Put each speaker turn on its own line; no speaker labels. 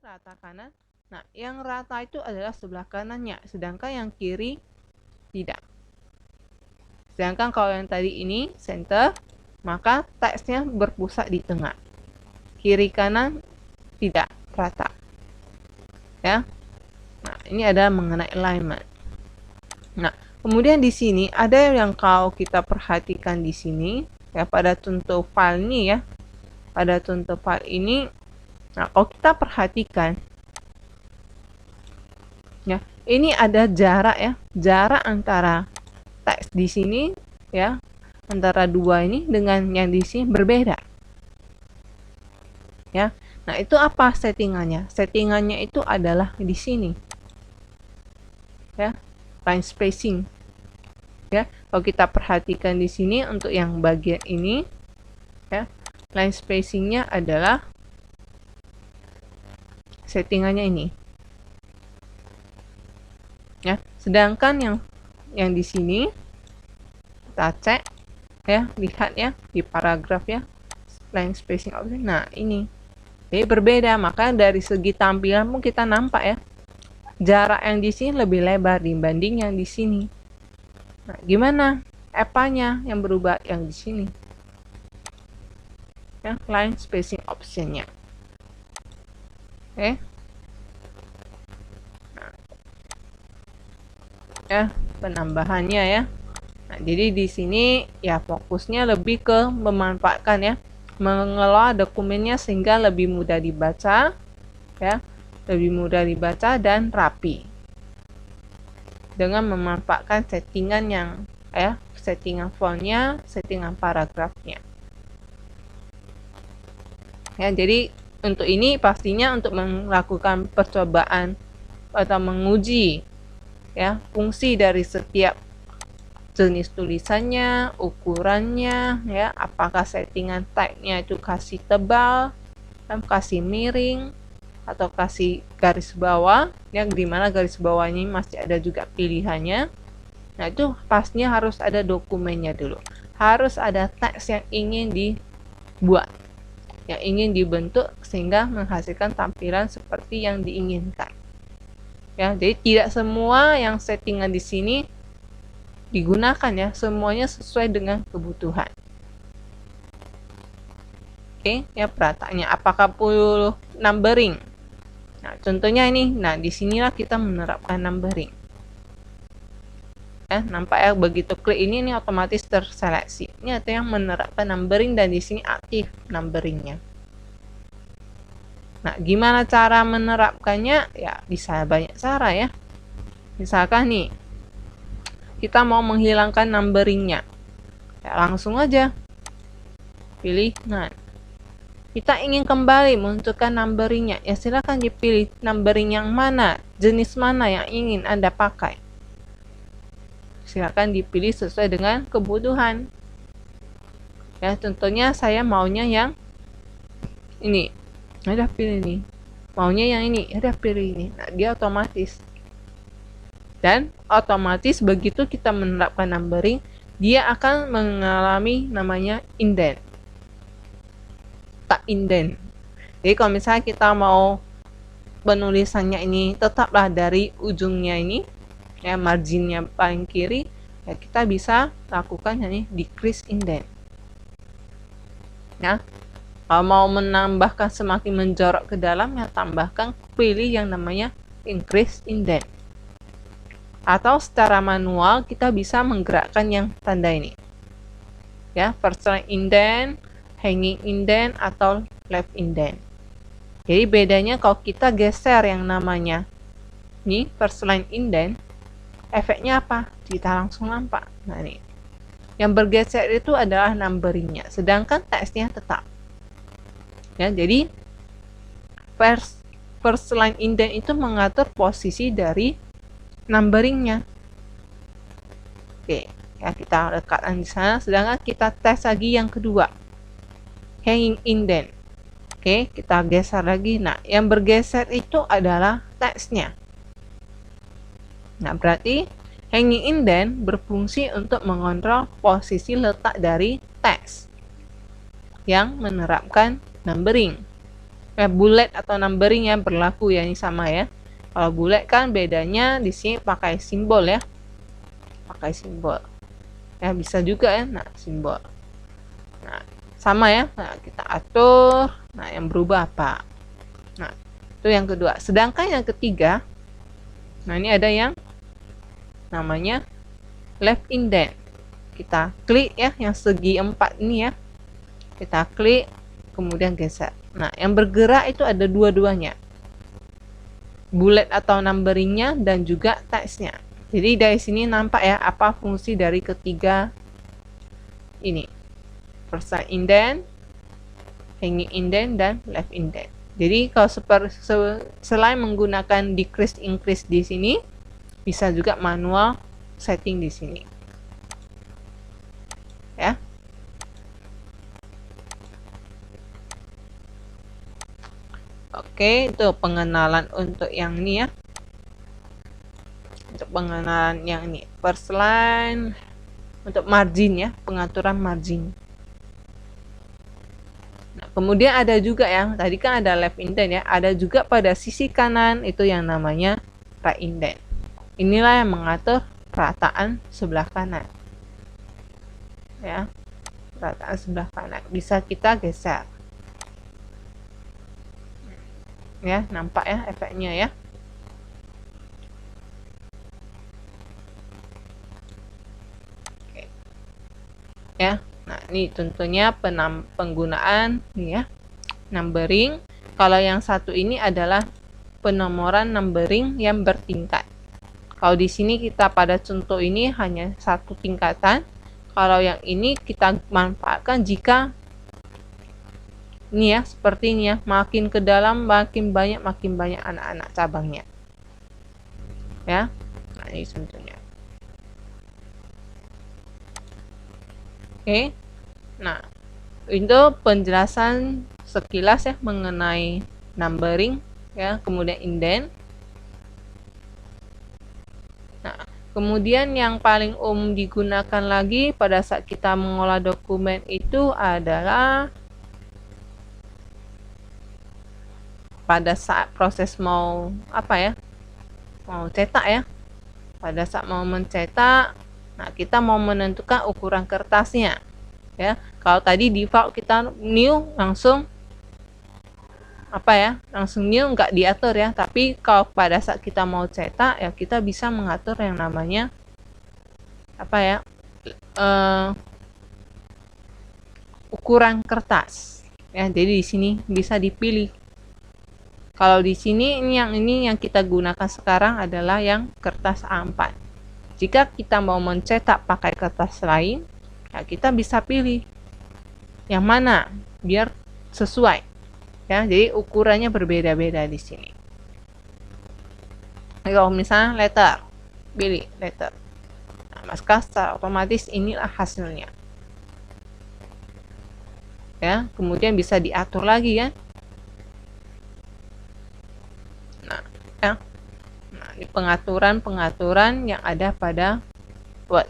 rata kanan. Nah, yang rata itu adalah sebelah kanannya, sedangkan yang kiri tidak. Sedangkan kalau yang tadi ini center, maka teksnya berpusat di tengah. Kiri kanan tidak rata. Ya. Nah, ini adalah mengenai alignment. Nah, kemudian di sini ada yang kalau kita perhatikan di sini ya, pada contoh file ini ya. Pada contoh file ini, nah kalau kita perhatikan ya, ini ada jarak ya, jarak antara teks di sini ya, antara dua ini dengan yang di sini berbeda. Ya. Nah, itu apa settingannya? Settingannya itu adalah di sini. Ya, line spacing. Ya, kalau kita perhatikan di sini untuk yang bagian ini ya, line spacingnya adalah settingannya ini. Ya, sedangkan yang di sini kita cek ya, lihat ya di paragraf ya, line spacing option. Nah, ini jadi berbeda, maka dari segi tampilan pun kita nampak ya, jarak yang di sini lebih lebar dibanding yang di sini. Nah, gimana? Apanya yang berubah yang di sini? Ya, line spacing optionnya. Oke. Nah, ya, penambahannya ya. Nah, jadi di sini ya fokusnya lebih ke memanfaatkan ya, mengelola dokumennya sehingga lebih mudah dibaca ya, lebih mudah dibaca dan rapi. Dengan memanfaatkan settingan yang ya, settingan fontnya, settingan paragrafnya. Ya, jadi untuk ini pastinya untuk melakukan percobaan atau menguji ya fungsi dari setiap jenis tulisannya, ukurannya ya, apakah settingan type-nya itu kasih tebal, kasih miring, atau kasih garis bawah ya, dimana garis bawahnya masih ada juga pilihannya. Nah, itu pastinya harus ada dokumennya dulu, harus ada teks yang ingin dibuat, yang ingin dibentuk sehingga menghasilkan tampilan seperti yang diinginkan ya. Jadi tidak semua yang settingan di sini digunakan ya, semuanya sesuai dengan kebutuhan. Oke ya, perataannya apakah perlu numbering? Nah, contohnya ini. Nah, disinilah kita menerapkan numbering. Ya, nampak ya, begitu klik ini otomatis terseleksi. Ini ada yang menerapkan numbering dan di sini aktif numberingnya. Nah, gimana cara menerapkannya? Ya, bisa banyak cara ya. Misalkan nih, kita mau menghilangkan numberingnya. Ya, langsung aja pilih none. Kita ingin kembali menentukan numberingnya, ya silakan dipilih numbering yang mana, jenis mana yang ingin Anda pakai. Silakan dipilih sesuai dengan kebutuhan. Ya, contohnya saya maunya yang ini. Ada pilih ini. Maunya yang ini, ada pilih ini. Nah, dia otomatis. Dan otomatis begitu kita menerapkan numbering, dia akan mengalami namanya indent. Tak indent. Jadi kalau misalnya kita mau penulisannya ini tetaplah dari ujungnya ini ya, marginnya paling kiri ya, kita bisa lakukan ini decrease indent ya. Kalau mau menambahkan semakin menjorok ke dalam ya, tambahkan pilih yang namanya increase indent. Atau secara manual kita bisa menggerakkan yang tanda ini ya, first line indent, hanging indent, atau left indent. Jadi bedanya kalau kita geser yang namanya ini first line indent, efeknya apa? Kita langsung nampak. Nah, ini yang bergeser itu adalah numberingnya, sedangkan teksnya tetap ya. Jadi first line indent itu mengatur posisi dari numberingnya. Oke ya, kita lekatkan di sana. Sedangkan kita tes lagi yang kedua, hanging indent. Oke, kita geser lagi. Nah, yang bergeser itu adalah teksnya. Nah, berarti hanging indent berfungsi untuk mengontrol posisi letak dari teks yang menerapkan numbering. bullet atau numbering yang berlaku ya, ini sama ya. Kalau bullet kan bedanya di sini pakai simbol ya, pakai simbol ya, bisa juga ya. Nah, simbol, nah sama ya. Nah, kita atur. Nah, yang berubah apa? Nah, itu yang kedua. Sedangkan yang ketiga, nah ini ada yang namanya left indent. Kita klik ya, yang segi 4 ini ya, kita klik kemudian geser. Nah, yang bergerak itu ada dua-duanya, bullet atau numberingnya dan juga teksnya. Jadi dari sini nampak ya apa fungsi dari ketiga ini, first indent, hanging indent, dan left indent. Jadi kalau selain menggunakan decrease increase di sini, bisa juga manual setting di sini ya. Oke, itu pengenalan untuk yang ini ya. Untuk pengenalan yang ini, first line, untuk margin ya, pengaturan margin. Nah, kemudian ada juga yang tadi kan ada left indent ya, ada juga pada sisi kanan itu yang namanya right indent. Inilah yang mengatur rataan sebelah kanan ya, rataan sebelah kanan bisa kita geser ya, nampak ya efeknya ya. Oke. Ya, nah ini contohnya penggunaan nih ya, numbering. Kalau yang satu ini adalah penomoran numbering yang bertingkat. Kalau di sini kita pada contoh ini hanya satu tingkatan. Kalau yang ini kita manfaatkan jika ini ya, seperti ini ya, makin ke dalam makin banyak anak-anak cabangnya ya. Nah, ini contohnya. Oke, nah itu penjelasan sekilas ya mengenai numbering ya, kemudian indent. Nah, kemudian yang paling umum digunakan lagi pada saat kita mengolah dokumen itu adalah pada saat proses mau apa ya, mau cetak ya. Pada saat mau mencetak, nah kita mau menentukan ukuran kertasnya ya. Kalau tadi default kita new langsung apa ya, langsung new, nggak diatur ya. Tapi kalau pada saat kita mau cetak ya, kita bisa mengatur yang namanya apa ya, ukuran kertas ya. Jadi di sini bisa dipilih. Kalau di sini ini yang kita gunakan sekarang adalah yang kertas A4. Jika kita mau mencetak pakai kertas lain, ya kita bisa pilih yang mana biar sesuai ya. Jadi ukurannya berbeda-beda di sini. Kalau misalnya letter, pilih letter. Nah, maka secara otomatis inilah hasilnya ya. Kemudian bisa diatur lagi ya. Nah, ini pengaturan yang ada pada Word.